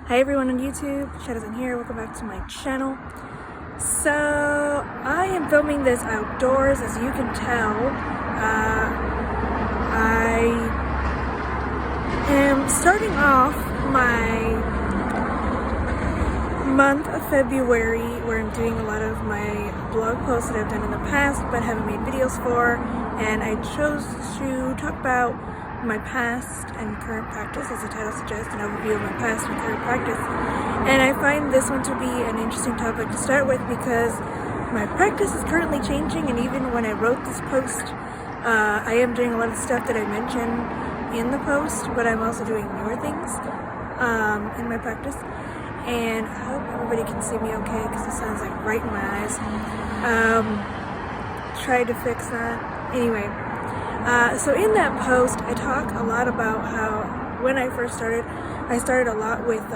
Hi everyone on YouTube, Shadows in here, welcome back to my channel. So, I am filming this outdoors, as you can tell. I am starting off my month of February where I'm doing a lot of my blog posts that I've done in the past but haven't made videos for, and I chose to talk about my past and current practice, as the title suggests, an overview of my past and current practice. And I find this one to be an interesting topic to start with because my practice is currently changing, and even when I wrote this post, I am doing a lot of stuff that I mentioned in the post, but I'm also doing newer things in my practice. And I hope everybody can see me okay because the sun's like right in my eyes. Tried to fix that. Anyway. So in that post, I talk a lot about how when I first started, I started a lot with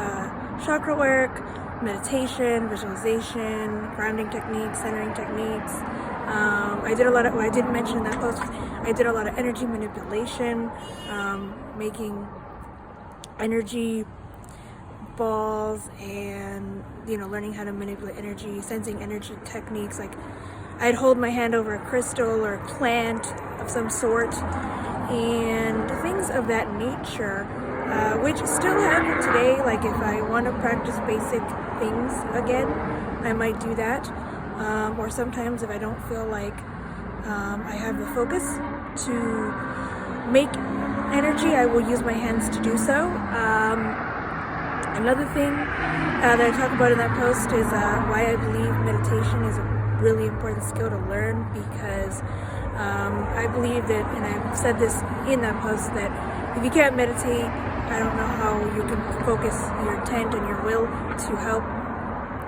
chakra work, meditation, visualization, grounding techniques, centering techniques. I did a lot of, what I didn't mention in that post, I did a lot of energy manipulation, making energy balls and, learning how to manipulate energy, sensing energy techniques. Like I'd hold my hand over a crystal or a plant of some sort and things of that nature, which still happen today. Like if I want to practice basic things again, I might do that. Or sometimes if I don't feel like I have the focus to make energy, I will use my hands to do so. Another thing that I talk about in that post is why I believe meditation is a really important skill to learn, because I believe that, and I've said this in that post, that if you can't meditate, I don't know how you can focus your intent and your will to help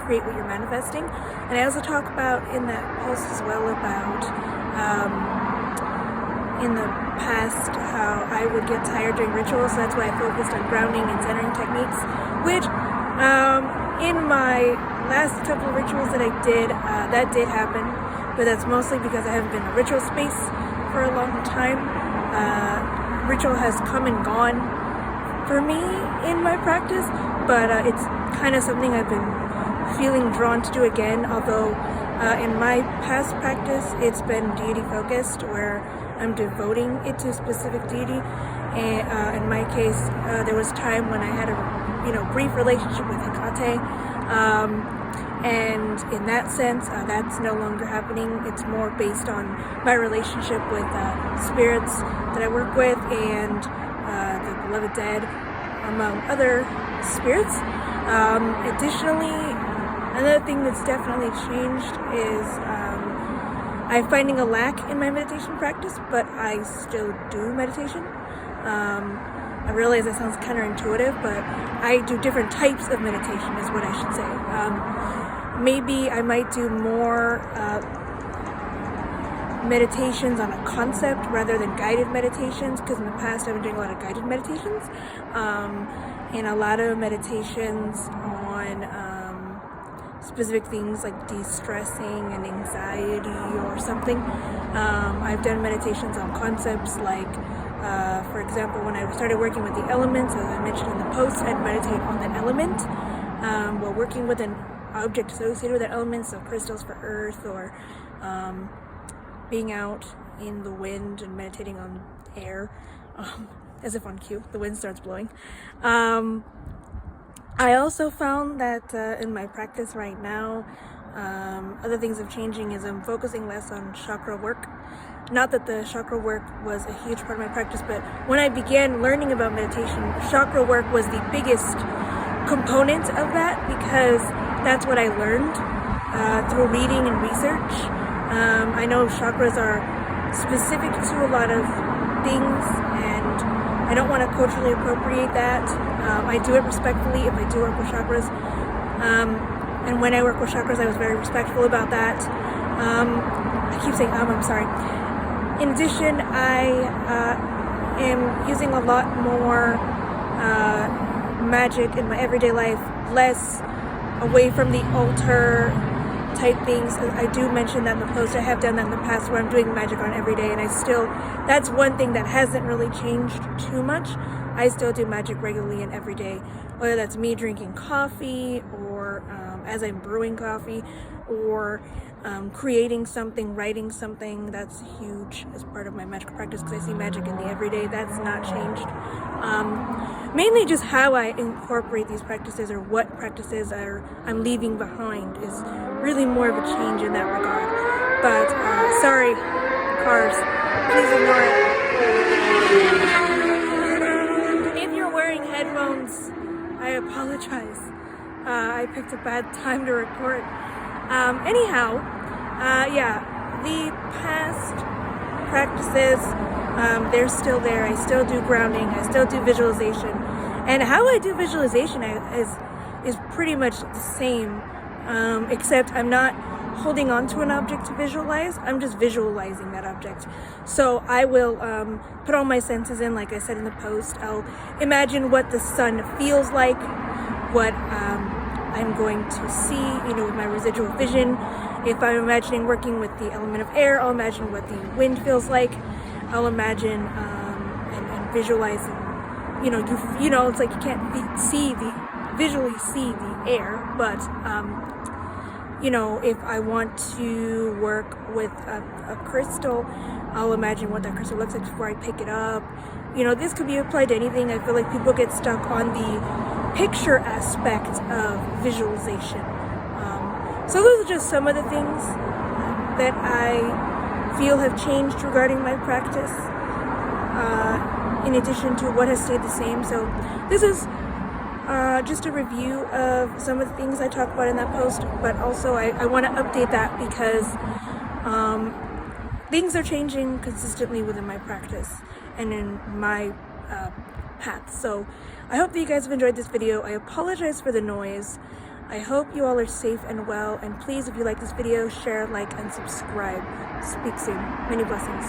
create what you're manifesting. And I also talk about in that post as well about in the past how I would get tired during rituals, so that's why I focused on grounding and centering techniques, which in my last couple of rituals that I did, that did happen, but that's mostly because I haven't been in a ritual space for a long time. Ritual has come and gone for me in my practice, but it's kind of something I've been feeling drawn to do again, although in my past practice it's been deity focused, where I'm devoting it to a specific deity. And in my case, there was time when I had a brief relationship with Hecate, and in that sense, that's no longer happening. It's more based on my relationship with spirits that I work with and the beloved dead, among other spirits. Additionally, another thing that's definitely changed is I'm finding a lack in my meditation practice, but I still do meditation. I realize that sounds counterintuitive, but I do different types of meditation is what I should say. Maybe I might do more meditations on a concept rather than guided meditations, because in the past I've been doing a lot of guided meditations and a lot of meditations on specific things like de-stressing and anxiety or something. I've done meditations on concepts like, for example, when I started working with the elements, as I mentioned in the post, I'd meditate on that element while working with an object associated with that element, so crystals for earth, or being out in the wind and meditating on air, as if on cue, the wind starts blowing. I also found that in my practice right now, other things of changing is I'm focusing less on chakra work. Not that the chakra work was a huge part of my practice, but when I began learning about meditation, chakra work was the biggest component of that, because that's what I learned through reading and research. I know chakras are specific to a lot of things, and I don't want to culturally appropriate that. I do it respectfully if I do work with chakras. And when I work with chakras, I was very respectful about that. I keep saying I'm sorry. In addition, I am using a lot more magic in my everyday life, less away from the altar type things. I do mention that in the post. I have done that in the past where I'm doing magic on every day, and that's one thing that hasn't really changed too much. I still do magic regularly and every day, whether that's me drinking coffee or as I'm brewing coffee, or creating something, writing something. That's huge as part of my magical practice because I see magic in the everyday. That's not changed. Mainly just how I incorporate these practices, or what practices I'm leaving behind, is really more of a change in that regard. But sorry, cars, please ignore it. If you're wearing headphones, I apologize. I picked a bad time to record. Anyhow, yeah, the past practices, they're still there. I still do grounding, I still do visualization, and how I do visualization is pretty much the same, except I'm not holding on to an object to visualize. I'm just visualizing that object. So I will put all my senses in, like I said in the post. I'll imagine what the sun feels like, what I'm going to see, with my residual vision. If I'm imagining working with the element of air, I'll imagine what the wind feels like. I'll imagine and visualize. It's like you can't visually see the air, but if I want to work with a crystal, I'll imagine what that crystal looks like before I pick it up. This could be applied to anything. I feel like people get stuck on the picture aspect of visualization. So those are just some of the things that I feel have changed regarding my practice, in addition to what has stayed the same. So this is just a review of some of the things I talked about in that post, but also I want to update that because things are changing consistently within my practice and in my path. So I hope that you guys have enjoyed this video. I apologize for the noise. I hope you all are safe and well, and please, if you like this video, share, like, and subscribe. Speak soon. Many blessings.